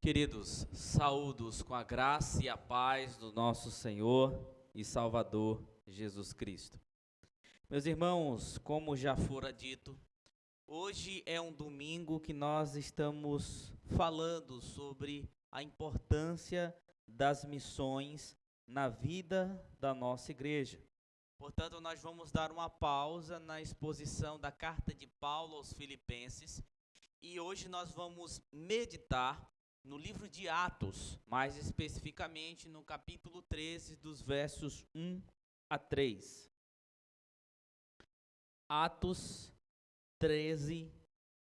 Queridos, saúdos com a graça e a paz do nosso Senhor e Salvador Jesus Cristo. Meus irmãos, como já fora dito, hoje é um domingo que nós estamos falando sobre a importância das missões na vida da nossa igreja. Portanto, nós vamos dar uma pausa na exposição da carta de Paulo aos Filipenses e hoje nós vamos meditar no livro de Atos, mais especificamente no capítulo 13, dos versos 1 a 3. Atos 13,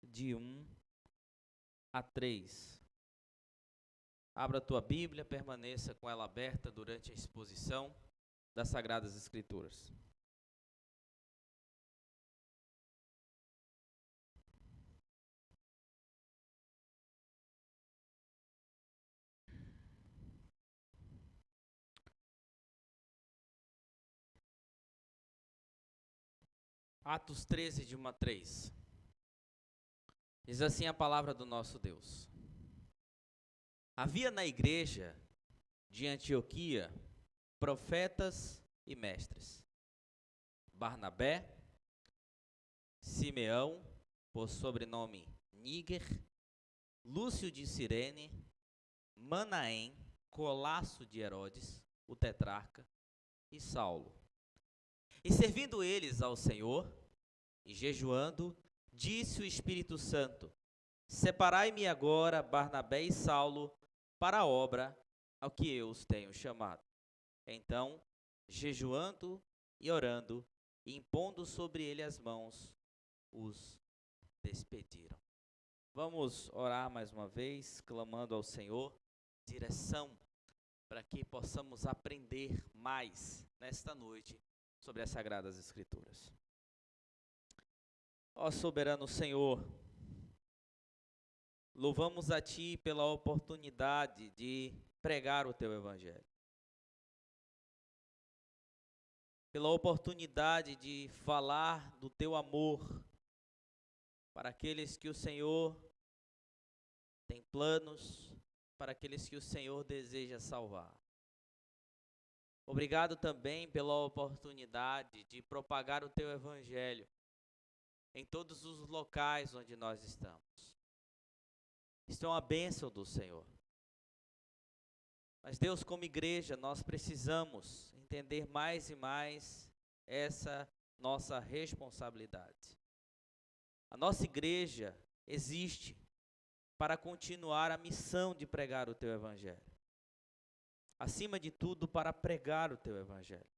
de 1 a 3. Abra a tua Bíblia, permaneça com ela aberta durante a exposição das Sagradas Escrituras. Atos 13, de 1 a 3. Diz assim a palavra do nosso Deus. Havia na igreja de Antioquia profetas e mestres: Barnabé, Simeão, por sobrenome Níger, Lúcio de Cirene, Manaém, Colasso de Herodes, o tetrarca, e Saulo. E servindo eles ao Senhor, e jejuando, disse o Espírito Santo: Separai-me agora Barnabé e Saulo para a obra ao que eu os tenho chamado. Então, jejuando e orando, e impondo sobre ele as mãos, os despediram. Vamos orar mais uma vez, clamando ao Senhor direção para que possamos aprender mais nesta noite sobre as Sagradas Escrituras. Ó soberano Senhor, louvamos a Ti pela oportunidade de pregar o Teu Evangelho, pela oportunidade de falar do Teu amor para aqueles que o Senhor tem planos, para aqueles que o Senhor deseja salvar. Obrigado também pela oportunidade de propagar o Teu Evangelho em todos os locais onde nós estamos. Isto é uma bênção do Senhor. Mas Deus, como igreja, nós precisamos entender mais e mais essa nossa responsabilidade. A nossa igreja existe para continuar a missão de pregar o Teu Evangelho. Acima de tudo, para pregar o Teu Evangelho.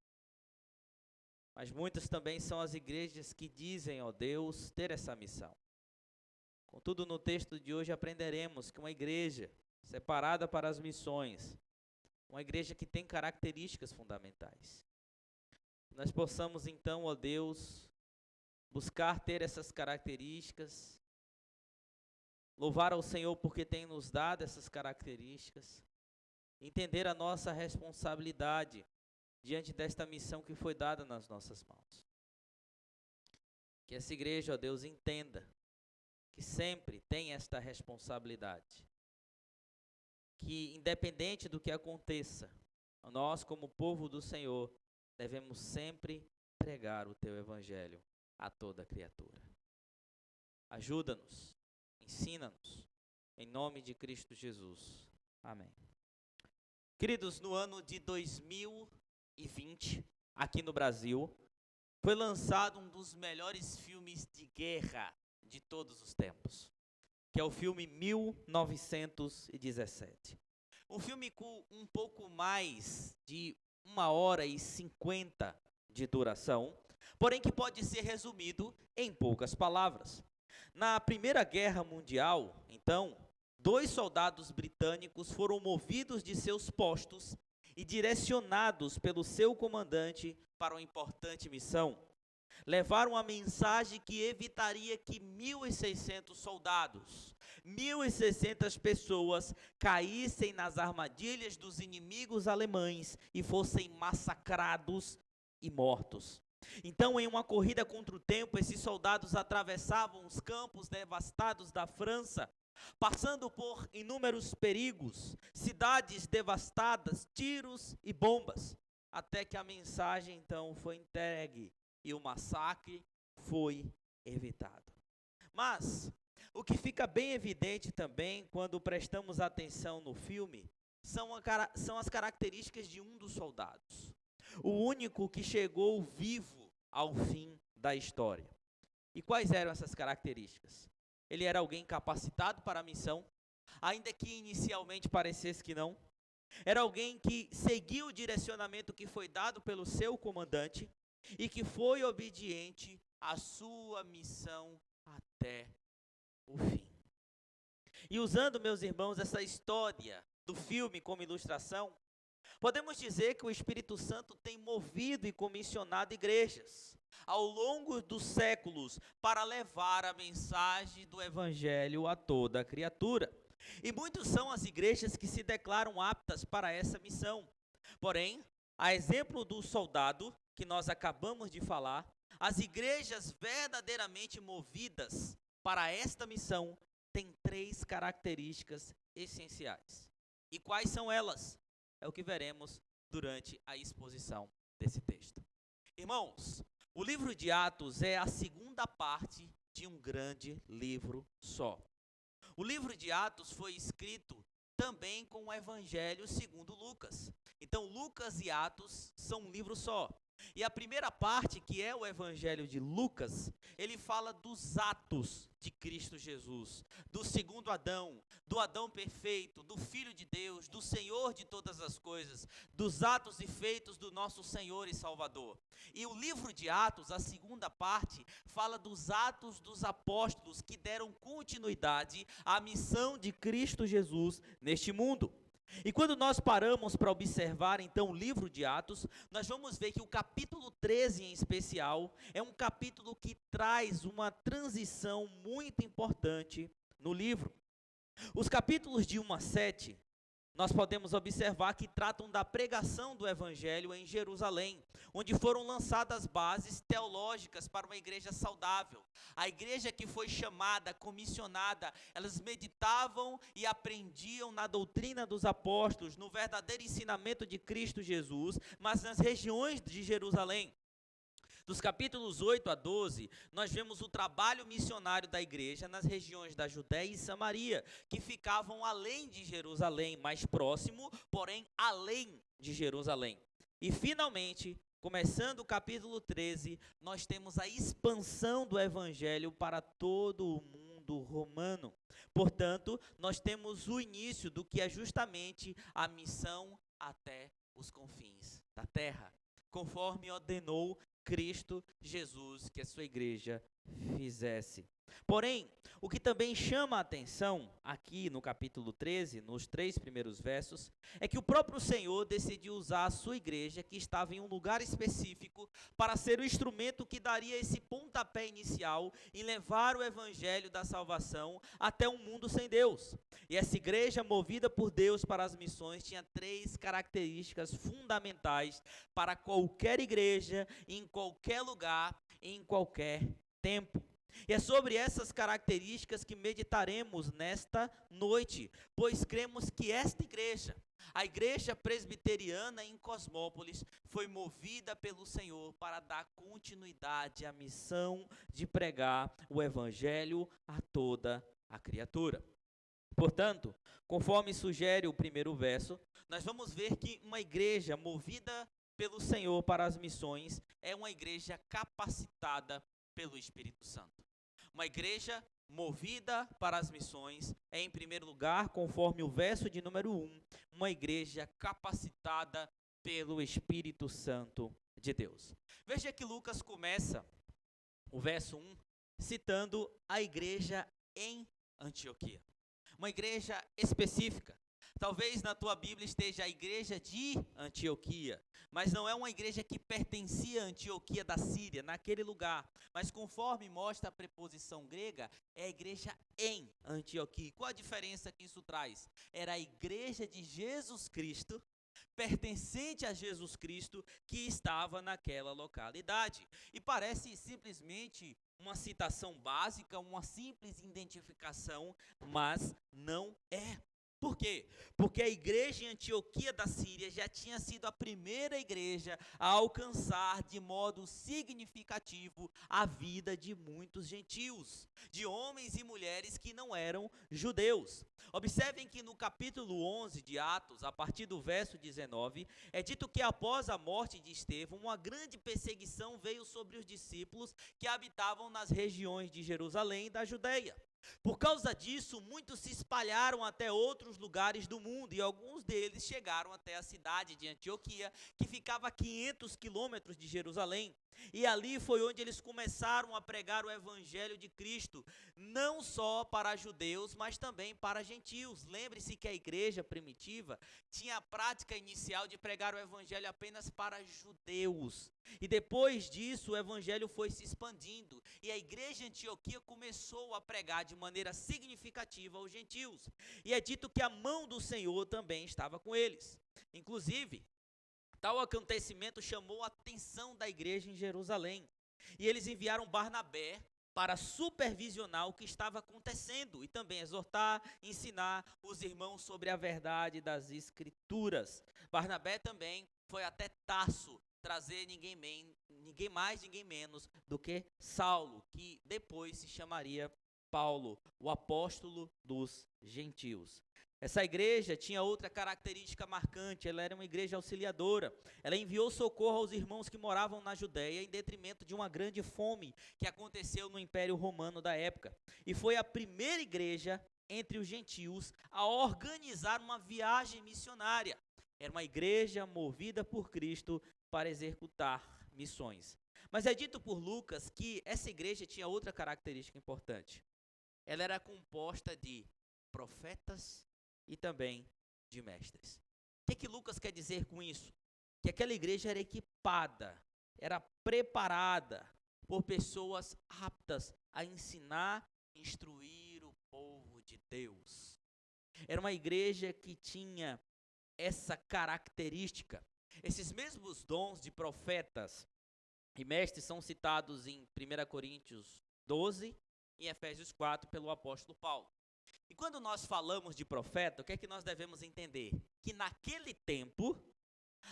Mas muitas também são as igrejas que dizem, ó Deus, ter essa missão. Contudo, no texto de hoje aprenderemos que uma igreja separada para as missões, uma igreja que tem características fundamentais. Nós possamos então, ó Deus, buscar ter essas características, louvar ao Senhor porque tem nos dado essas características, entender a nossa responsabilidade diante desta missão que foi dada nas nossas mãos. Que essa igreja, ó Deus, entenda que sempre tem esta responsabilidade. Que independente do que aconteça, nós como povo do Senhor, devemos sempre pregar o Teu Evangelho a toda criatura. Ajuda-nos, ensina-nos, em nome de Cristo Jesus. Amém. Queridos, no ano de 2020, aqui no Brasil, foi lançado um dos melhores filmes de guerra de todos os tempos, que é o filme 1917. Um filme com um pouco mais de 1h50 de duração, porém que pode ser resumido em poucas palavras. Na Primeira Guerra Mundial, então, 2 soldados britânicos foram movidos de seus postos e direcionados pelo seu comandante para uma importante missão. Levaram a mensagem que evitaria que 1.600 soldados, 1.600 pessoas caíssem nas armadilhas dos inimigos alemães e fossem massacrados e mortos. Então, em uma corrida contra o tempo, esses soldados atravessavam os campos devastados da França passando por inúmeros perigos, cidades devastadas, tiros e bombas, até que a mensagem então foi entregue e o massacre foi evitado. Mas o que fica bem evidente também quando prestamos atenção no filme são as características de um dos soldados, o único que chegou vivo ao fim da história. E quais eram essas características? Ele era alguém capacitado para a missão, ainda que inicialmente parecesse que não. Era alguém que seguiu o direcionamento que foi dado pelo seu comandante e que foi obediente à sua missão até o fim. E usando, meus irmãos, essa história do filme como ilustração, podemos dizer que o Espírito Santo tem movido e comissionado igrejas ao longo dos séculos para levar a mensagem do Evangelho a toda a criatura. E muitos são as igrejas que se declaram aptas para essa missão. Porém, a exemplo do soldado que nós acabamos de falar, as igrejas verdadeiramente movidas para esta missão têm 3 características essenciais. E quais são elas? É o que veremos durante a exposição desse texto. Irmãos, o livro de Atos é a segunda parte de um grande livro só. O livro de Atos foi escrito também com o Evangelho segundo Lucas. Então, Lucas e Atos são um livro só. E a primeira parte, que é o Evangelho de Lucas, ele fala dos atos de Cristo Jesus, do segundo Adão, do Adão perfeito, do Filho de Deus, do Senhor de todas as coisas, dos atos e feitos do nosso Senhor e Salvador. E o livro de Atos, a segunda parte, fala dos atos dos apóstolos que deram continuidade à missão de Cristo Jesus neste mundo. E quando nós paramos para observar então o livro de Atos, nós vamos ver que o capítulo 13 em especial é um capítulo que traz uma transição muito importante no livro. Os capítulos de 1 a 7, nós podemos observar que tratam da pregação do Evangelho em Jerusalém, onde foram lançadas bases teológicas para uma igreja saudável. A igreja que foi chamada, comissionada, elas meditavam e aprendiam na doutrina dos apóstolos, no verdadeiro ensinamento de Cristo Jesus, mas nas regiões de Jerusalém. Dos capítulos 8 a 12, nós vemos o trabalho missionário da igreja nas regiões da Judéia e Samaria, que ficavam além de Jerusalém, mais próximo, porém além de Jerusalém. E finalmente, começando o capítulo 13, nós temos a expansão do evangelho para todo o mundo romano. Portanto, nós temos o início do que é justamente a missão até os confins da terra, conforme ordenou Cristo Jesus que a sua igreja fizesse. Porém, o que também chama a atenção aqui no capítulo 13, nos 3 primeiros versos, é que o próprio Senhor decidiu usar a sua igreja, que estava em um lugar específico, para ser o instrumento que daria esse pontapé inicial em levar o evangelho da salvação até um mundo sem Deus. E essa igreja, movida por Deus para as missões, tinha 3 características fundamentais para qualquer igreja, em qualquer lugar, em qualquer tempo. E é sobre essas características que meditaremos nesta noite, pois cremos que esta igreja, a igreja presbiteriana em Cosmópolis, foi movida pelo Senhor para dar continuidade à missão de pregar o evangelho a toda a criatura. Portanto, conforme sugere o primeiro verso, nós vamos ver que uma igreja movida pelo Senhor para as missões é uma igreja capacitada pelo Espírito Santo. Uma igreja movida para as missões é, em primeiro lugar, conforme o verso de número 1, uma igreja capacitada pelo Espírito Santo de Deus. Veja que Lucas começa o verso 1 citando a igreja em Antioquia. Uma igreja específica. Talvez na tua Bíblia esteja a igreja de Antioquia, mas não é uma igreja que pertencia à Antioquia da Síria, naquele lugar. Mas conforme mostra a preposição grega, é a igreja em Antioquia. Qual a diferença que isso traz? Era a igreja de Jesus Cristo pertencente a Jesus Cristo que estava naquela localidade. E parece simplesmente uma citação básica, uma simples identificação, mas não é. Por quê? Porque a igreja em Antioquia da Síria já tinha sido a primeira igreja a alcançar de modo significativo a vida de muitos gentios, de homens e mulheres que não eram judeus. Observem que no capítulo 11 de Atos, a partir do verso 19, é dito que após a morte de Estevão, uma grande perseguição veio sobre os discípulos que habitavam nas regiões de Jerusalém e da Judeia. Por causa disso, muitos se espalharam até outros lugares do mundo e alguns deles chegaram até a cidade de Antioquia, que ficava a 500 quilômetros de Jerusalém. E ali foi onde eles começaram a pregar o evangelho de Cristo, não só para judeus, mas também para gentios. Lembre-se que a igreja primitiva tinha a prática inicial de pregar o evangelho apenas para judeus. E depois disso, o evangelho foi se expandindo e a igreja de Antioquia começou a pregar de maneira significativa aos gentios. E é dito que a mão do Senhor também estava com eles. Inclusive, tal acontecimento chamou a atenção da igreja em Jerusalém. E eles enviaram Barnabé para supervisionar o que estava acontecendo e também exortar, ensinar os irmãos sobre a verdade das Escrituras. Barnabé também foi até Tarso trazer ninguém mais, ninguém menos do que Saulo, que depois se chamaria Paulo, o apóstolo dos gentios. Essa igreja tinha outra característica marcante, ela era uma igreja auxiliadora. Ela enviou socorro aos irmãos que moravam na Judéia em detrimento de uma grande fome que aconteceu no Império Romano da época. E foi a primeira igreja entre os gentios a organizar uma viagem missionária. Era uma igreja movida por Cristo para executar missões. Mas é dito por Lucas que essa igreja tinha outra característica importante. Ela era composta de profetas e também de mestres. O que Lucas quer dizer com isso? Que aquela igreja era equipada, era preparada por pessoas aptas a ensinar, instruir o povo de Deus. Era uma igreja que tinha essa característica. Esses mesmos dons de profetas e mestres são citados em 1 Coríntios 12 e Efésios 4 pelo apóstolo Paulo. E quando nós falamos de profeta, o que é que nós devemos entender? Que naquele tempo,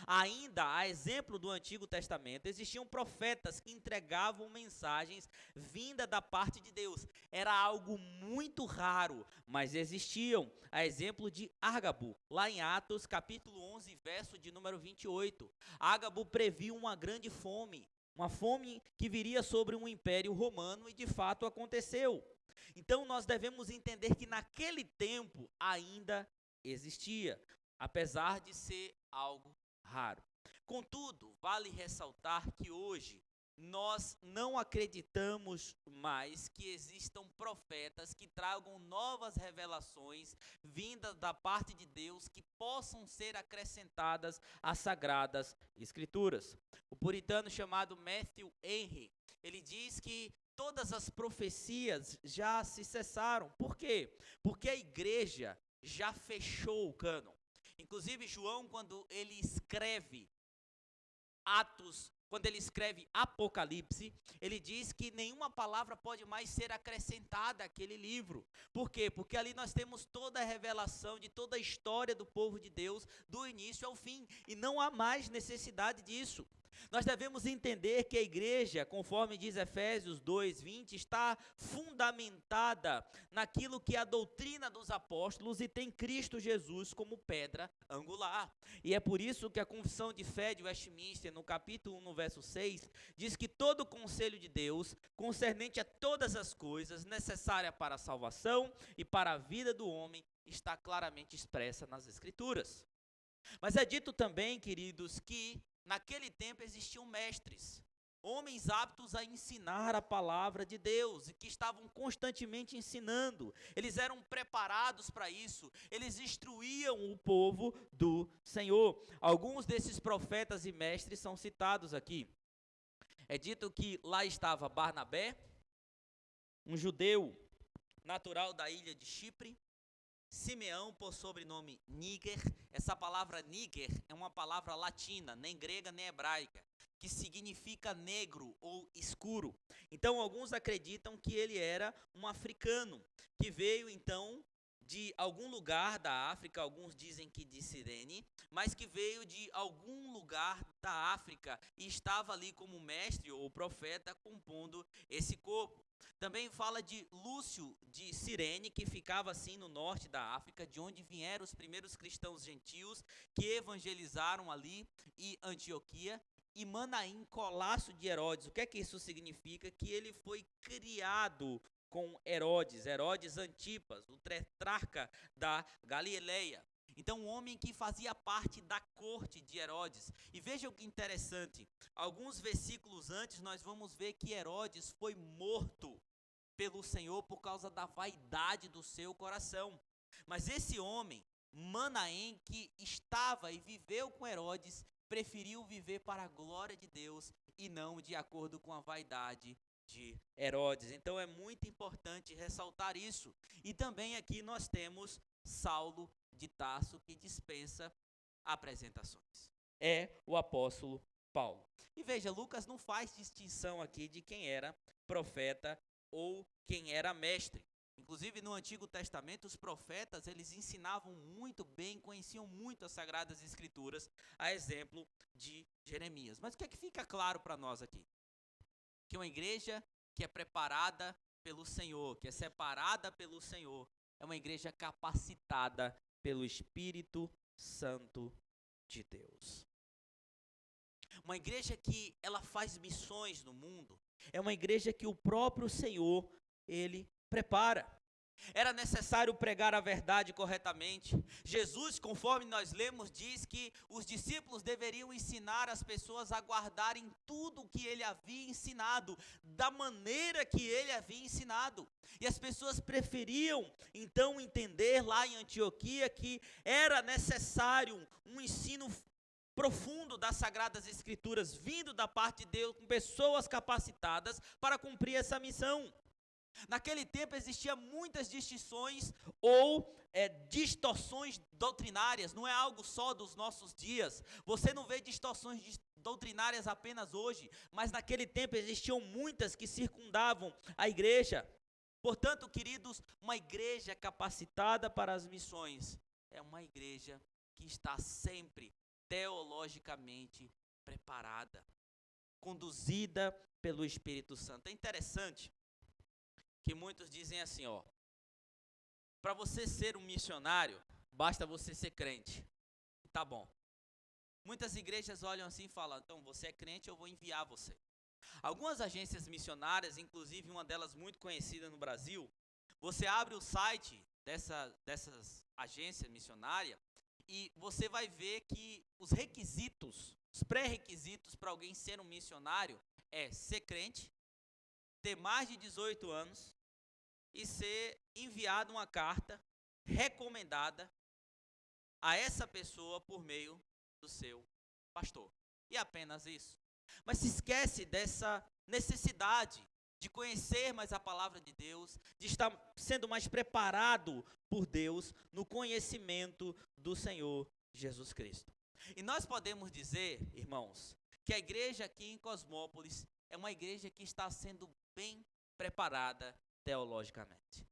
ainda a exemplo do Antigo Testamento, existiam profetas que entregavam mensagens vindas da parte de Deus. Era algo muito raro, mas existiam. A exemplo de Ágabo, lá em Atos, capítulo 11, verso de número 28. Ágabo previu uma grande fome, uma fome que viria sobre um império romano e de fato aconteceu. Então nós devemos entender que naquele tempo ainda existia, apesar de ser algo raro. Contudo, vale ressaltar que hoje nós não acreditamos mais que existam profetas que tragam novas revelações vindas da parte de Deus que possam ser acrescentadas às sagradas escrituras. O puritano chamado Matthew Henry, ele diz que todas as profecias já se cessaram. Por quê? Porque a igreja já fechou o cânon. Inclusive João, quando ele escreve Atos, quando ele escreve Apocalipse, ele diz que nenhuma palavra pode mais ser acrescentada àquele livro. Por quê? Porque ali nós temos toda a revelação de toda a história do povo de Deus, do início ao fim, e não há mais necessidade disso. Nós devemos entender que a igreja, conforme diz Efésios 2:20, está fundamentada naquilo que é a doutrina dos apóstolos e tem Cristo Jesus como pedra angular. E é por isso que a confissão de fé de Westminster, no capítulo 1, no verso 6, diz que todo o conselho de Deus, concernente a todas as coisas necessárias para a salvação e para a vida do homem, está claramente expressa nas Escrituras. Mas é dito também, queridos, que naquele tempo existiam mestres, homens aptos a ensinar a palavra de Deus e que estavam constantemente ensinando. Eles eram preparados para isso, eles instruíam o povo do Senhor. Alguns desses profetas e mestres são citados aqui. É dito que lá estava Barnabé, um judeu natural da ilha de Chipre, Simeão, por sobrenome Níger. Essa palavra Níger é uma palavra latina, nem grega nem hebraica, que significa negro ou escuro. Então, alguns acreditam que ele era um africano, que veio então de algum lugar da África, alguns dizem que de Cirene, mas que veio de algum lugar da África e estava ali como mestre ou profeta compondo esse corpo. Também fala de Lúcio de Cirene, que ficava assim no norte da África, de onde vieram os primeiros cristãos gentios que evangelizaram ali em Antioquia. E Manaim, Colasso de Herodes. O que é que isso significa? Que ele foi criado com Herodes, Herodes Antipas, o tetrarca da Galileia. Então, um homem que fazia parte da corte de Herodes. E veja o que interessante, alguns versículos antes nós vamos ver que Herodes foi morto pelo Senhor por causa da vaidade do seu coração. Mas esse homem, Manaém, que estava e viveu com Herodes, preferiu viver para a glória de Deus e não de acordo com a vaidade de Herodes. Então é muito importante ressaltar isso. E também aqui nós temos Saulo de Tarso, que dispensa apresentações. É o apóstolo Paulo. E veja, Lucas não faz distinção aqui de quem era profeta ou quem era mestre. Inclusive no Antigo Testamento, os profetas, eles ensinavam muito bem, conheciam muito as Sagradas Escrituras, a exemplo de Jeremias. Mas o que é que fica claro para nós aqui? Que uma igreja que é preparada pelo Senhor, que é separada pelo Senhor, é uma igreja capacitada pelo Espírito Santo de Deus. Uma igreja que ela faz missões no mundo, é uma igreja que o próprio Senhor, ele prepara. Era necessário pregar a verdade corretamente. Jesus, conforme nós lemos, diz que os discípulos deveriam ensinar as pessoas a guardarem tudo o que ele havia ensinado, da maneira que ele havia ensinado. E as pessoas preferiam então entender lá em Antioquia que era necessário um ensino profundo das Sagradas Escrituras, vindo da parte de Deus, com pessoas capacitadas para cumprir essa missão. Naquele tempo existiam muitas distinções ou distorções doutrinárias, não é algo só dos nossos dias. Você não vê distorções doutrinárias apenas hoje, mas naquele tempo existiam muitas que circundavam a igreja. Portanto, queridos, uma igreja capacitada para as missões é uma igreja que está sempre teologicamente preparada, conduzida pelo Espírito Santo. É interessante que muitos dizem assim, para você ser um missionário, basta você ser crente. Tá bom. Muitas igrejas olham assim e falam, então você é crente, eu vou enviar você. Algumas agências missionárias, inclusive uma delas muito conhecida no Brasil, você abre o site dessas agências missionárias e você vai ver que os requisitos, os pré-requisitos para alguém ser um missionário é ser crente, ter mais de 18 anos e ser enviado uma carta recomendada a essa pessoa por meio do seu pastor. E apenas isso. Mas se esquece dessa necessidade de conhecer mais a palavra de Deus, de estar sendo mais preparado por Deus no conhecimento do Senhor Jesus Cristo. E nós podemos dizer, irmãos, que a igreja aqui em Cosmópolis é uma igreja que está sendo bem preparada teologicamente.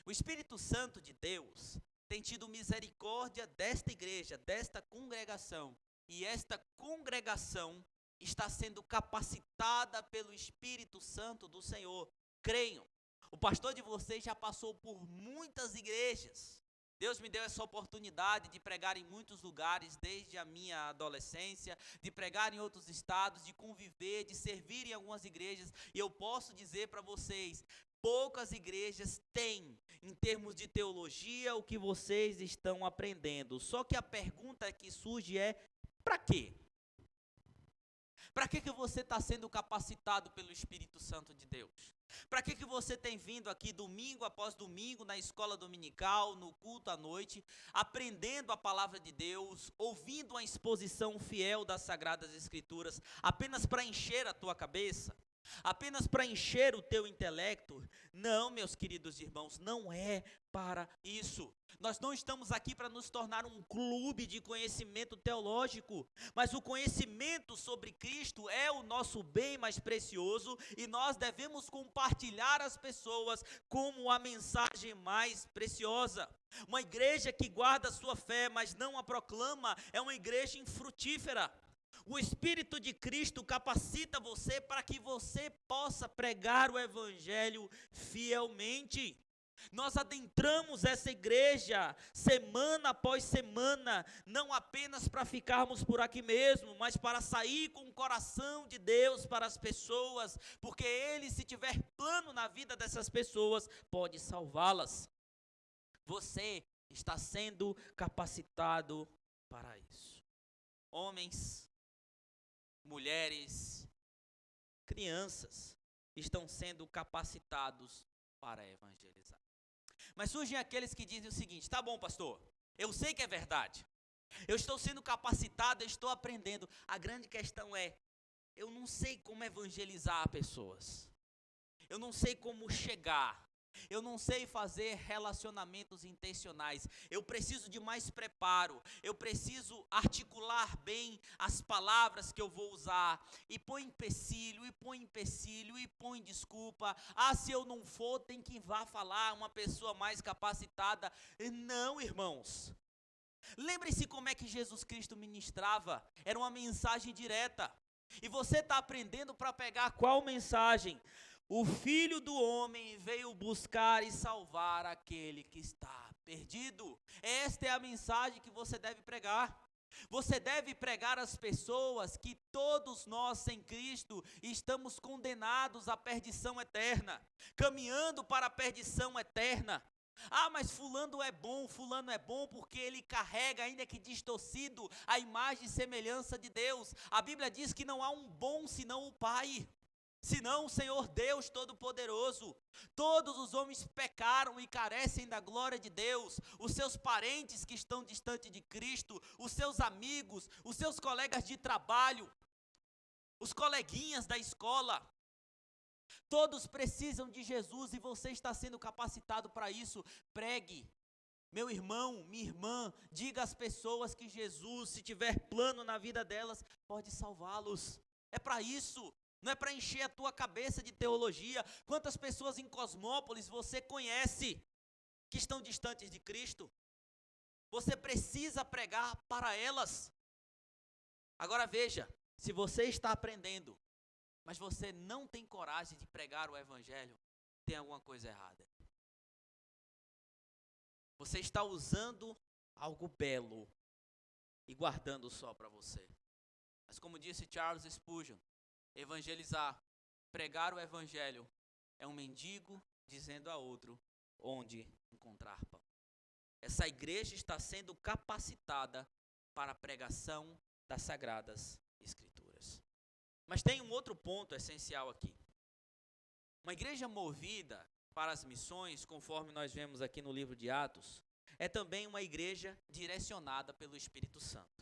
O Espírito Santo de Deus tem tido misericórdia desta igreja, desta congregação, e esta congregação está sendo capacitada pelo Espírito Santo do Senhor. Creiam, o pastor de vocês já passou por muitas igrejas. Deus me deu essa oportunidade de pregar em muitos lugares, desde a minha adolescência, de pregar em outros estados, de conviver, de servir em algumas igrejas. E eu posso dizer para vocês, poucas igrejas têm, em termos de teologia, o que vocês estão aprendendo. Só que a pergunta que surge é, para quê? Para que você está sendo capacitado pelo Espírito Santo de Deus? Para que você tem vindo aqui domingo após domingo na escola dominical, no culto à noite, aprendendo a palavra de Deus, ouvindo a exposição fiel das Sagradas Escrituras, apenas para encher a tua cabeça? apenas para encher o teu intelecto. Não, meus queridos irmãos, não é para isso. Nós não estamos aqui para nos tornar um clube de conhecimento teológico, mas o conhecimento sobre Cristo é o nosso bem mais precioso e nós devemos compartilhar às pessoas como a mensagem mais preciosa. Uma igreja que guarda a sua fé, mas não a proclama, é uma igreja infrutífera. O Espírito de Cristo capacita você para que você possa pregar o Evangelho fielmente. Nós adentramos essa igreja semana após semana, não apenas para ficarmos por aqui mesmo, mas para sair com o coração de Deus para as pessoas, porque Ele, se tiver plano na vida dessas pessoas, pode salvá-las. Você está sendo capacitado para isso. Homens, mulheres, crianças estão sendo capacitados para evangelizar. Mas surgem aqueles que dizem o seguinte: tá bom, pastor, eu sei que é verdade, eu estou sendo capacitado, eu estou aprendendo. A grande questão é, eu não sei como evangelizar pessoas, eu não sei como chegar, eu não sei fazer relacionamentos intencionais, eu preciso de mais preparo, eu preciso articular bem as palavras que eu vou usar, e põe empecilho, e põe desculpa. Se eu não for, tem que vá falar uma pessoa mais capacitada. Não, irmãos, lembre-se como é que Jesus Cristo ministrava, era uma mensagem direta, e você está aprendendo para pegar qual mensagem? O Filho do Homem veio buscar e salvar aquele que está perdido. Esta é a mensagem que você deve pregar. Você deve pregar às pessoas que todos nós sem Cristo estamos condenados à perdição eterna, caminhando para a perdição eterna. Mas fulano é bom porque ele carrega, ainda que distorcido, a imagem e semelhança de Deus. A Bíblia diz que não há um bom senão o Pai, senão o Senhor Deus Todo-Poderoso. Todos os homens pecaram e carecem da glória de Deus. Os seus parentes que estão distantes de Cristo, os seus amigos, os seus colegas de trabalho, os coleguinhas da escola, todos precisam de Jesus e você está sendo capacitado para isso. Pregue. Meu irmão, minha irmã, diga às pessoas que Jesus, se tiver plano na vida delas, pode salvá-los. É para isso. Não é para encher a tua cabeça de teologia. Quantas pessoas em Cosmópolis você conhece que estão distantes de Cristo? Você precisa pregar para elas. Agora veja, se você está aprendendo, mas você não tem coragem de pregar o Evangelho, tem alguma coisa errada. Você está usando algo belo e guardando só para você. Mas como disse Charles Spurgeon, evangelizar, pregar o Evangelho, é um mendigo dizendo a outro onde encontrar pão. Essa igreja está sendo capacitada para a pregação das Sagradas Escrituras. Mas tem um outro ponto essencial aqui. Uma igreja movida para as missões, conforme nós vemos aqui no livro de Atos, é também uma igreja direcionada pelo Espírito Santo.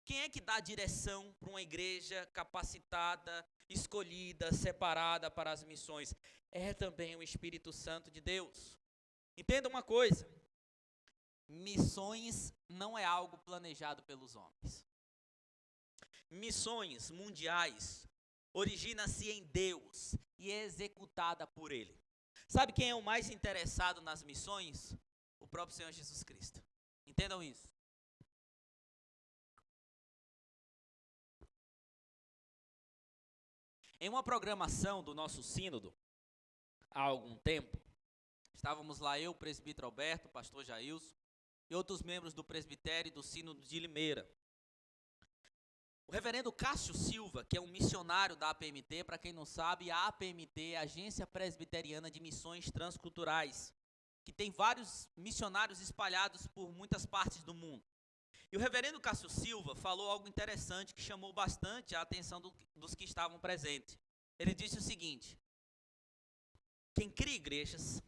Quem é que dá direção para uma igreja capacitada, escolhida, separada para as missões? É também o Espírito Santo de Deus. Entenda uma coisa: missões não é algo planejado pelos homens. Missões mundiais origina-se em Deus e é executada por Ele. Sabe quem é o mais interessado nas missões? O próprio Senhor Jesus Cristo. Entendam isso. Em uma programação do nosso sínodo, há algum tempo, estávamos lá eu, o presbítero Alberto, o pastor Jailson, e outros membros do presbitério e do sínodo de Limeira. O reverendo Cássio Silva, que é um missionário da APMT, para quem não sabe, a APMT é a Agência Presbiteriana de Missões Transculturais, que tem vários missionários espalhados por muitas partes do mundo. E o reverendo Cássio Silva falou algo interessante que chamou bastante a atenção dos que estavam presentes. Ele disse o seguinte: quem cria igrejas,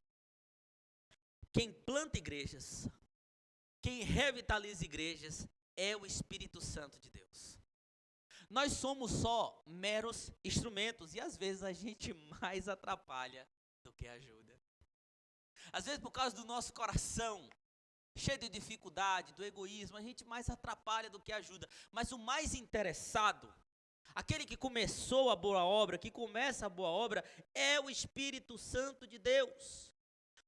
quem planta igrejas, quem revitaliza igrejas é o Espírito Santo de Deus. Nós somos só meros instrumentos e às vezes a gente mais atrapalha do que ajuda. Às vezes por causa do nosso coração cheio de dificuldade, do egoísmo, a gente mais atrapalha do que ajuda. Mas o mais interessado, aquele que começou a boa obra, que começa a boa obra, é o Espírito Santo de Deus.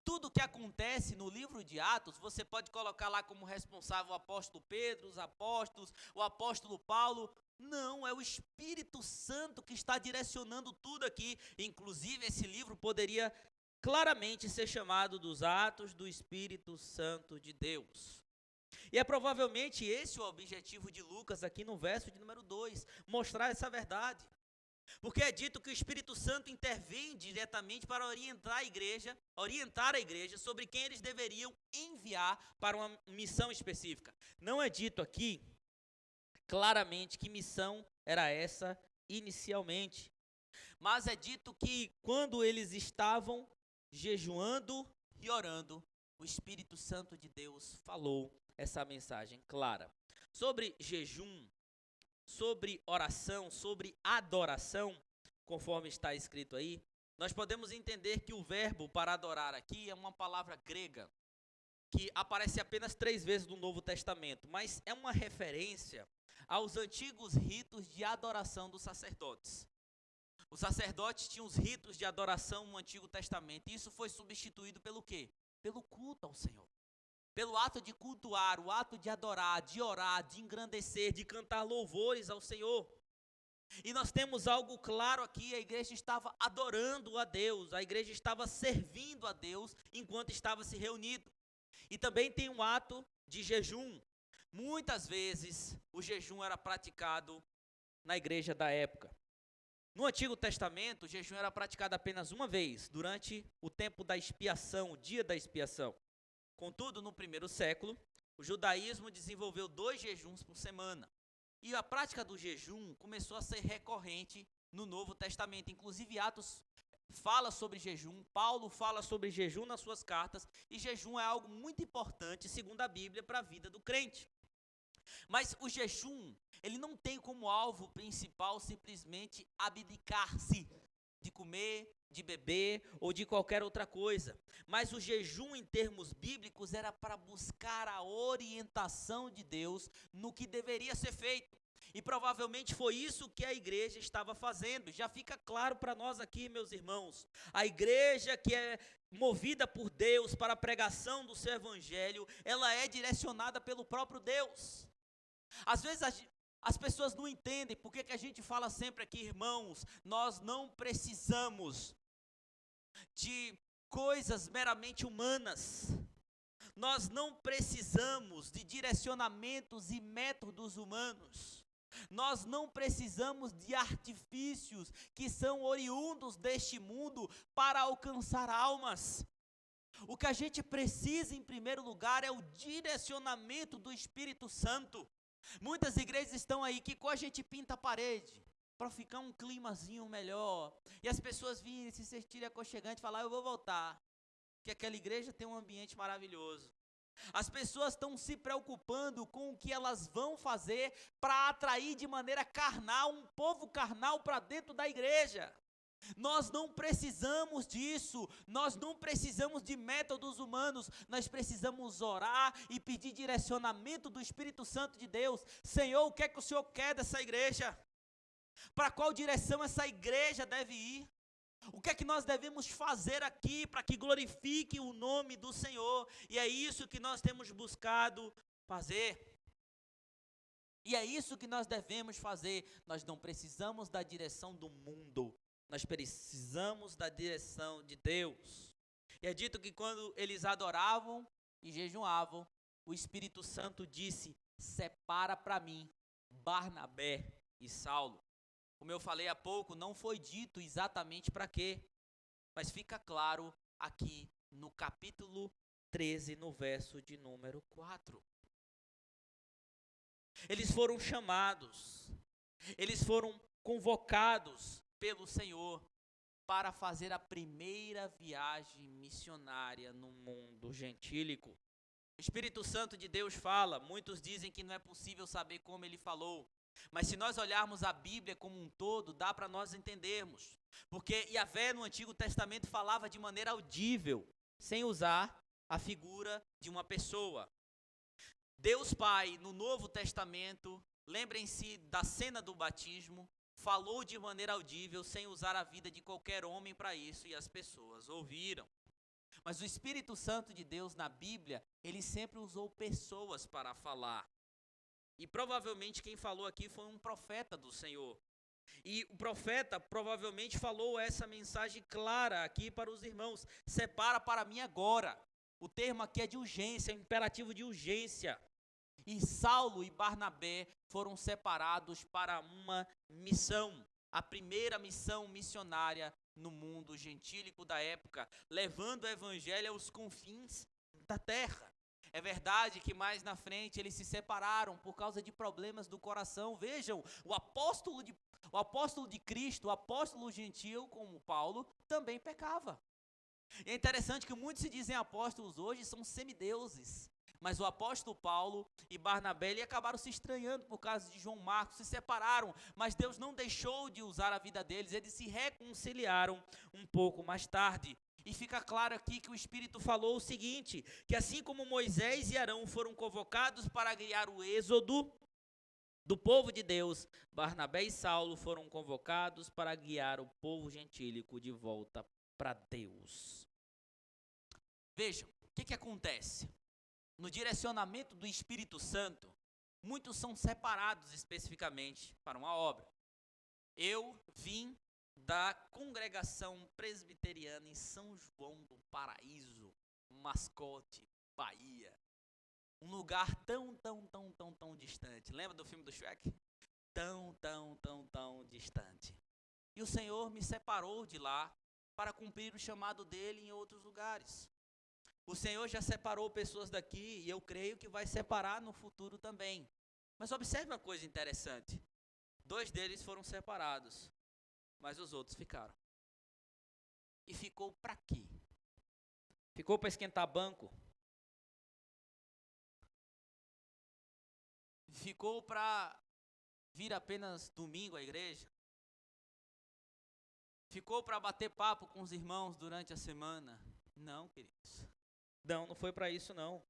Tudo que acontece no livro de Atos, você pode colocar lá como responsável o apóstolo Pedro, os apóstolos, o apóstolo Paulo. Não, é o Espírito Santo que está direcionando tudo aqui. Inclusive, esse livro poderia claramente ser chamado dos Atos do Espírito Santo de Deus. E é provavelmente esse o objetivo de Lucas aqui no verso de número 2, mostrar essa verdade. Porque é dito que o Espírito Santo intervém diretamente para orientar a igreja sobre quem eles deveriam enviar para uma missão específica. Não é dito aqui claramente que missão era essa inicialmente, mas é dito que quando eles estavam jejuando e orando, o Espírito Santo de Deus falou essa mensagem clara. Sobre jejum, sobre oração, sobre adoração, conforme está escrito aí, nós podemos entender que o verbo para adorar aqui é uma palavra grega, que aparece apenas 3 vezes no Novo Testamento, mas é uma referência aos antigos ritos de adoração dos sacerdotes. Os sacerdotes tinham os ritos de adoração no Antigo Testamento, e isso foi substituído pelo quê? Pelo culto ao Senhor. Pelo ato de cultuar, o ato de adorar, de orar, de engrandecer, de cantar louvores ao Senhor. E nós temos algo claro aqui, a igreja estava adorando a Deus, a igreja estava servindo a Deus enquanto estava se reunido. E também tem um ato de jejum. Muitas vezes o jejum era praticado na igreja da época. No Antigo Testamento, o jejum era praticado apenas uma vez, durante o tempo da expiação, o dia da expiação. Contudo, no primeiro século, o judaísmo desenvolveu 2 jejuns por semana. E a prática do jejum começou a ser recorrente no Novo Testamento. Inclusive, Atos fala sobre jejum, Paulo fala sobre jejum nas suas cartas, e jejum é algo muito importante, segundo a Bíblia, para a vida do crente. Mas o jejum, ele não tem como alvo principal simplesmente abdicar-se de comer, de beber ou de qualquer outra coisa. Mas o jejum em termos bíblicos era para buscar a orientação de Deus no que deveria ser feito. E provavelmente foi isso que a igreja estava fazendo. Já fica claro para nós aqui, meus irmãos. A igreja que é movida por Deus para a pregação do seu evangelho, ela é direcionada pelo próprio Deus. Às vezes as pessoas não entendem por que a gente fala sempre aqui, irmãos, nós não precisamos de coisas meramente humanas. Nós não precisamos de direcionamentos e métodos humanos. Nós não precisamos de artifícios que são oriundos deste mundo para alcançar almas. O que a gente precisa, em primeiro lugar, é o direcionamento do Espírito Santo. Muitas igrejas estão aí que com a gente pinta a parede para ficar um climazinho melhor. E as pessoas virem, se sentirem aconchegantes e falar, eu vou voltar. Porque aquela igreja tem um ambiente maravilhoso. As pessoas estão se preocupando com o que elas vão fazer para atrair de maneira carnal, um povo carnal para dentro da igreja. Nós não precisamos disso, nós não precisamos de métodos humanos, nós precisamos orar e pedir direcionamento do Espírito Santo de Deus. Senhor, o que é que o Senhor quer dessa igreja? Para qual direção essa igreja deve ir? O que é que nós devemos fazer aqui para que glorifique o nome do Senhor? E é isso que nós temos buscado fazer. E é isso que nós devemos fazer. Nós não precisamos da direção do mundo. Nós precisamos da direção de Deus. E é dito que quando eles adoravam e jejuavam, o Espírito Santo disse, separa para mim Barnabé e Saulo. Como eu falei há pouco, não foi dito exatamente para quê, mas fica claro aqui no capítulo 13, no verso de número 4. Eles foram chamados, eles foram convocados pelo Senhor para fazer a primeira viagem missionária no mundo gentílico. O Espírito Santo de Deus fala, muitos dizem que não é possível saber como ele falou, Mas se nós olharmos a Bíblia como um todo, dá para nós entendermos. Porque Yahvé no Antigo Testamento falava de maneira audível, sem usar a figura de uma pessoa. Deus Pai, no Novo Testamento, lembrem-se da cena do batismo, falou de maneira audível, sem usar a vida de qualquer homem para isso, e as pessoas ouviram. Mas o Espírito Santo de Deus na Bíblia, ele sempre usou pessoas para falar. E provavelmente quem falou aqui foi um profeta do Senhor. E o profeta provavelmente falou essa mensagem clara aqui para os irmãos: separa para mim agora. O termo aqui é de urgência, é um imperativo de urgência. E Saulo e Barnabé foram separados para uma missão, a primeira missão missionária no mundo gentílico da época, levando o evangelho aos confins da terra. É verdade que mais na frente eles se separaram por causa de problemas do coração. Vejam, o apóstolo de Cristo, o apóstolo gentil como Paulo, também pecava. E é interessante que muitos se dizem apóstolos hoje, são semideuses. Mas o apóstolo Paulo e Barnabé acabaram se estranhando por causa de João Marcos, se separaram, mas Deus não deixou de usar a vida deles, eles se reconciliaram um pouco mais tarde. E fica claro aqui que o Espírito falou o seguinte, que assim como Moisés e Arão foram convocados para guiar o êxodo do povo de Deus, Barnabé e Saulo foram convocados para guiar o povo gentílico de volta para Deus. Vejam, o que acontece? No direcionamento do Espírito Santo, muitos são separados especificamente para uma obra. Eu vim da congregação presbiteriana em São João do Paraíso, Mascote, Bahia. Um lugar tão distante. Lembra do filme do Shrek? Tão distante. E o Senhor me separou de lá para cumprir o chamado dele em outros lugares. O Senhor já separou pessoas daqui e eu creio que vai separar no futuro também. Mas observe uma coisa interessante. 2 deles foram separados, mas os outros ficaram. E ficou para quê? Ficou para esquentar banco? Ficou para vir apenas domingo à igreja? Ficou para bater papo com os irmãos durante a semana? Não, queridos. Não foi para isso não.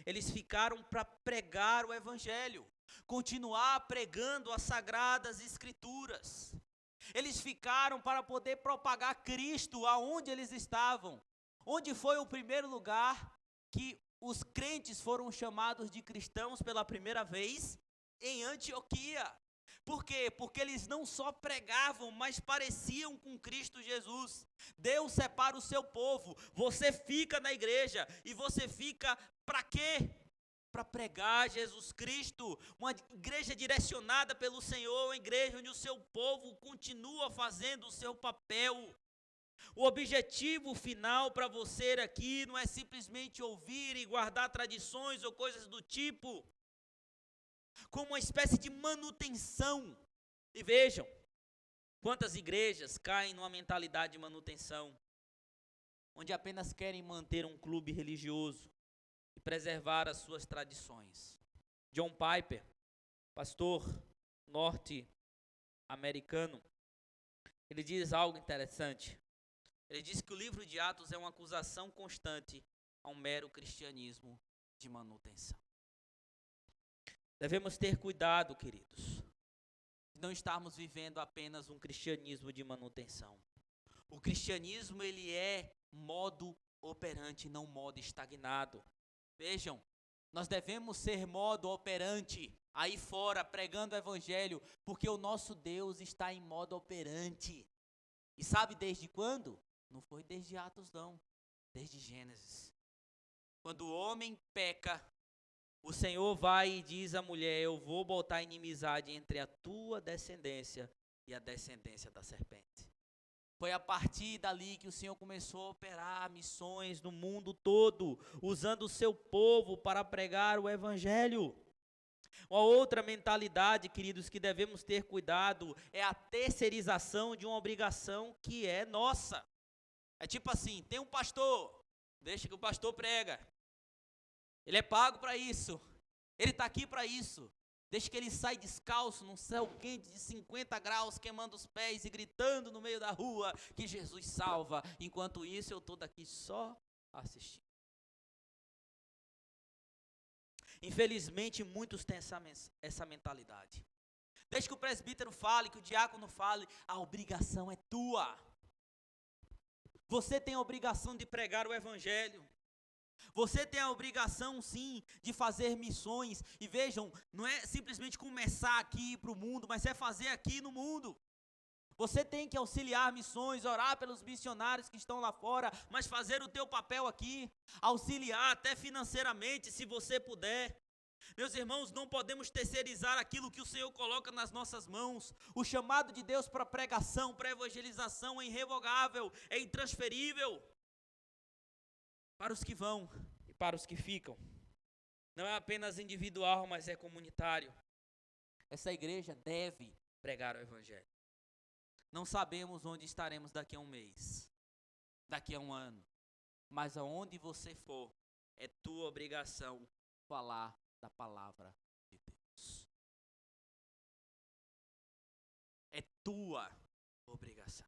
Eles ficaram para pregar o evangelho, continuar pregando as sagradas escrituras. Eles ficaram para poder propagar Cristo aonde eles estavam. Onde foi o primeiro lugar que os crentes foram chamados de cristãos pela primeira vez? Em Antioquia. Por quê? Porque eles não só pregavam, mas pareciam com Cristo Jesus. Deus separa o seu povo. Você fica na igreja e você fica para quê? Para pregar Jesus Cristo. Uma igreja direcionada pelo Senhor, uma igreja onde o seu povo continua fazendo o seu papel. O objetivo final para você aqui não é simplesmente ouvir e guardar tradições ou coisas do tipo, como uma espécie de manutenção. E vejam, quantas igrejas caem numa mentalidade de manutenção, onde apenas querem manter um clube religioso e preservar as suas tradições. John Piper, pastor norte-americano, ele diz algo interessante. Ele diz que o livro de Atos é uma acusação constante a um mero cristianismo de manutenção. Devemos ter cuidado, queridos, de não estarmos vivendo apenas um cristianismo de manutenção. O cristianismo, ele é modo operante, não modo estagnado. Vejam, nós devemos ser modo operante aí fora, pregando o evangelho, porque o nosso Deus está em modo operante. E sabe desde quando? Não foi desde Atos não, desde Gênesis. Quando o homem peca, o Senhor vai e diz à mulher: eu vou botar inimizade entre a tua descendência e a descendência da serpente. Foi a partir dali que o Senhor começou a operar missões no mundo todo, usando o seu povo para pregar o evangelho. Uma outra mentalidade, queridos, que devemos ter cuidado é a terceirização de uma obrigação que é nossa. É tipo assim, tem um pastor, deixa que o pastor prega. Ele é pago para isso. Ele está aqui para isso. Deixa que ele sai descalço num céu quente de 50 graus, queimando os pés e gritando no meio da rua que Jesus salva. Enquanto isso, eu estou daqui só assistindo. Infelizmente, muitos têm essa mentalidade. Deixa que o presbítero fale, que o diácono fale, a obrigação é tua. Você tem a obrigação de pregar o evangelho. Você tem a obrigação, sim, de fazer missões. E vejam, não é simplesmente começar aqui para o mundo, mas é fazer aqui no mundo. Você tem que auxiliar missões, orar pelos missionários que estão lá fora, mas fazer o teu papel aqui, auxiliar até financeiramente, se você puder. Meus irmãos, não podemos terceirizar aquilo que o Senhor coloca nas nossas mãos. O chamado de Deus para pregação, para evangelização é irrevogável, é intransferível. Para os que vão e para os que ficam. Não é apenas individual, mas é comunitário. Essa igreja deve pregar o evangelho. Não sabemos onde estaremos daqui a um mês, daqui a um ano, mas aonde você for, é tua obrigação falar da palavra de Deus. É tua obrigação.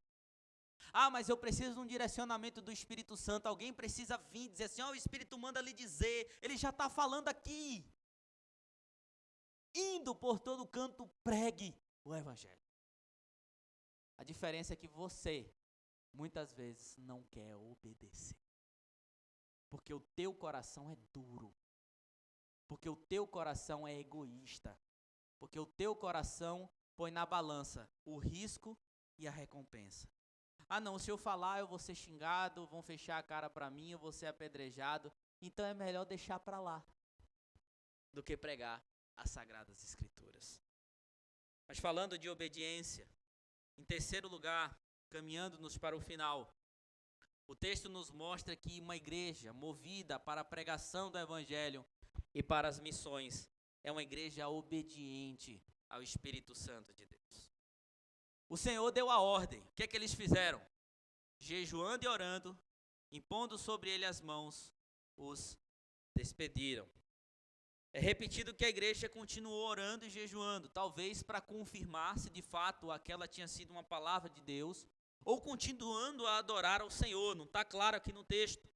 Ah, mas eu preciso de um direcionamento do Espírito Santo. Alguém precisa vir dizer assim, o Espírito manda lhe dizer. Ele já está falando aqui. Indo por todo canto, pregue o evangelho. A diferença é que você, muitas vezes, não quer obedecer. Porque o teu coração é duro. Porque o teu coração é egoísta. Porque o teu coração põe na balança o risco e a recompensa. Ah não, se eu falar eu vou ser xingado, vão fechar a cara para mim, eu vou ser apedrejado. Então é melhor deixar para lá do que pregar as Sagradas Escrituras. Mas falando de obediência, em terceiro lugar, caminhando-nos para o final, o texto nos mostra que uma igreja movida para a pregação do Evangelho e para as missões é uma igreja obediente ao Espírito Santo de Deus. O Senhor deu a ordem. O que é que eles fizeram? Jejuando e orando, impondo sobre ele as mãos, os despediram. É repetido que a igreja continuou orando e jejuando, talvez para confirmar se de fato aquela tinha sido uma palavra de Deus, ou continuando a adorar ao Senhor, não está claro aqui no texto.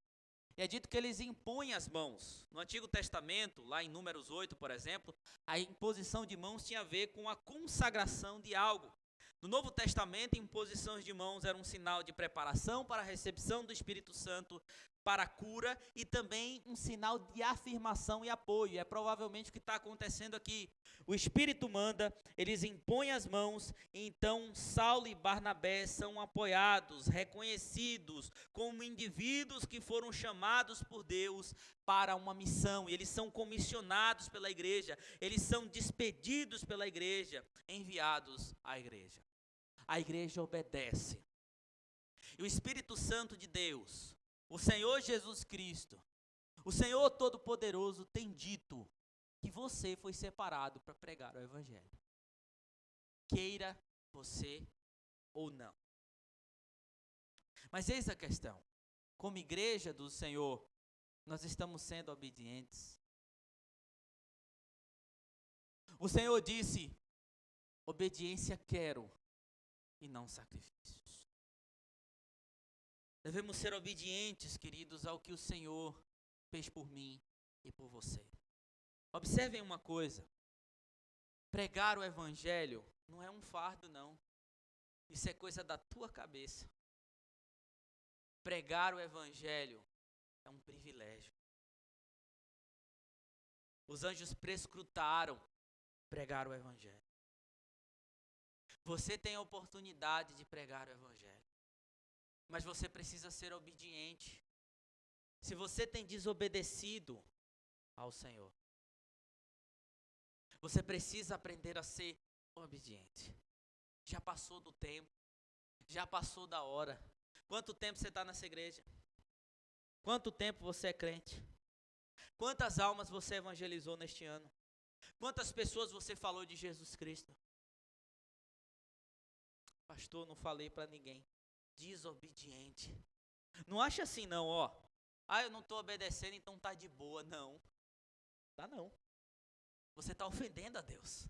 É dito que eles impõem as mãos. No Antigo Testamento, lá em Números 8, por exemplo, a imposição de mãos tinha a ver com a consagração de algo. No Novo Testamento, imposições de mãos eram um sinal de preparação para a recepção do Espírito Santo, para a cura e também um sinal de afirmação e apoio. É provavelmente o que está acontecendo aqui. O Espírito manda, eles impõem as mãos, e então Saulo e Barnabé são apoiados, reconhecidos como indivíduos que foram chamados por Deus para uma missão. E eles são comissionados pela igreja, eles são despedidos pela igreja, enviados à igreja. A igreja obedece. E o Espírito Santo de Deus, o Senhor Jesus Cristo, o Senhor Todo-Poderoso tem dito que você foi separado para pregar o Evangelho. Queira você ou não. Mas eis a questão. Como igreja do Senhor, nós estamos sendo obedientes. O Senhor disse, obediência quero e não sacrifícios. Devemos ser obedientes, queridos, ao que o Senhor fez por mim e por você. Observem uma coisa, pregar o Evangelho não é um fardo não, isso é coisa da tua cabeça. Pregar o Evangelho é um privilégio. Os anjos prescrutaram pregar o Evangelho. Você tem a oportunidade de pregar o Evangelho, mas você precisa ser obediente. Se você tem desobedecido ao Senhor, você precisa aprender a ser obediente. Já passou do tempo, já passou da hora. Quanto tempo você está nessa igreja? Quanto tempo você é crente? Quantas almas você evangelizou neste ano? Quantas pessoas você falou de Jesus Cristo? Pastor, não falei para ninguém. Desobediente. Não acha assim não, ó. Eu não estou obedecendo, então tá de boa. Não. Tá não. você está ofendendo a Deus.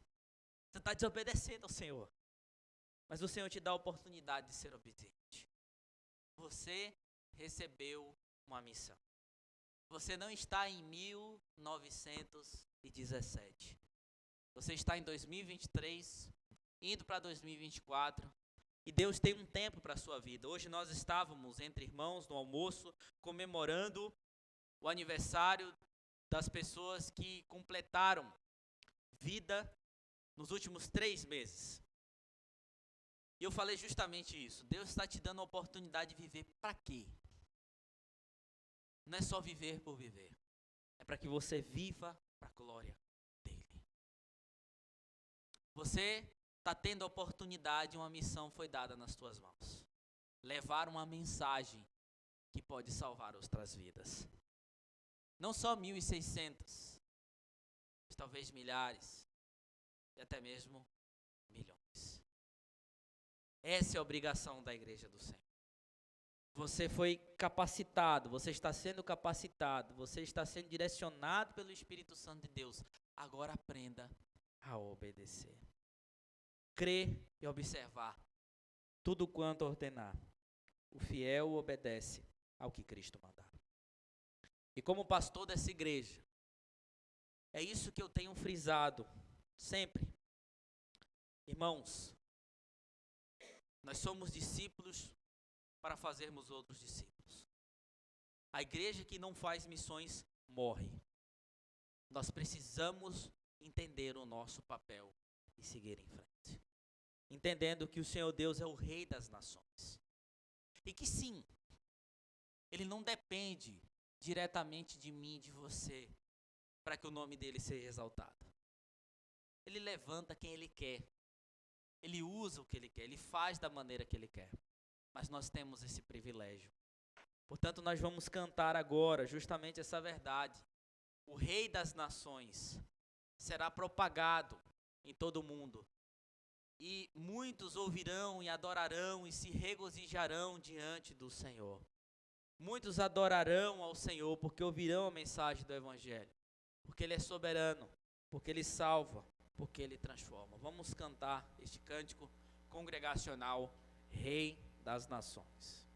Você está desobedecendo ao Senhor. Mas o Senhor te dá a oportunidade de ser obediente. Você recebeu uma missão. Você não está em 1917. Você está em 2023, indo para 2024. E Deus tem um tempo para a sua vida. Hoje nós estávamos entre irmãos no almoço, comemorando o aniversário das pessoas que completaram vida nos últimos 3 meses. E eu falei justamente isso. Deus está te dando a oportunidade de viver para quê? Não é só viver por viver. É para que você viva para a glória dele. Você está tendo a oportunidade, uma missão foi dada nas tuas mãos. Levar uma mensagem que pode salvar outras vidas. Não só 1.600, mas talvez milhares, e até mesmo milhões. Essa é a obrigação da igreja do Senhor. Você foi capacitado, você está sendo capacitado, você está sendo direcionado pelo Espírito Santo de Deus. Agora aprenda a obedecer. Crer e observar tudo quanto ordenar. O fiel obedece ao que Cristo mandar. E como pastor dessa igreja, é isso que eu tenho frisado sempre. Irmãos, nós somos discípulos para fazermos outros discípulos. A igreja que não faz missões morre. Nós precisamos entender o nosso papel e seguir em frente. Entendendo que o Senhor Deus é o Rei das nações. E que sim, Ele não depende diretamente de mim e de você para que o nome dele seja exaltado. Ele levanta quem Ele quer. Ele usa o que Ele quer. Ele faz da maneira que Ele quer. Mas nós temos esse privilégio. Portanto, nós vamos cantar agora justamente essa verdade. O Rei das nações será propagado em todo o mundo. E muitos ouvirão e adorarão e se regozijarão diante do Senhor. Muitos adorarão ao Senhor porque ouvirão a mensagem do Evangelho. Porque Ele é soberano, porque Ele salva, porque Ele transforma. Vamos cantar este cântico congregacional, Rei das Nações.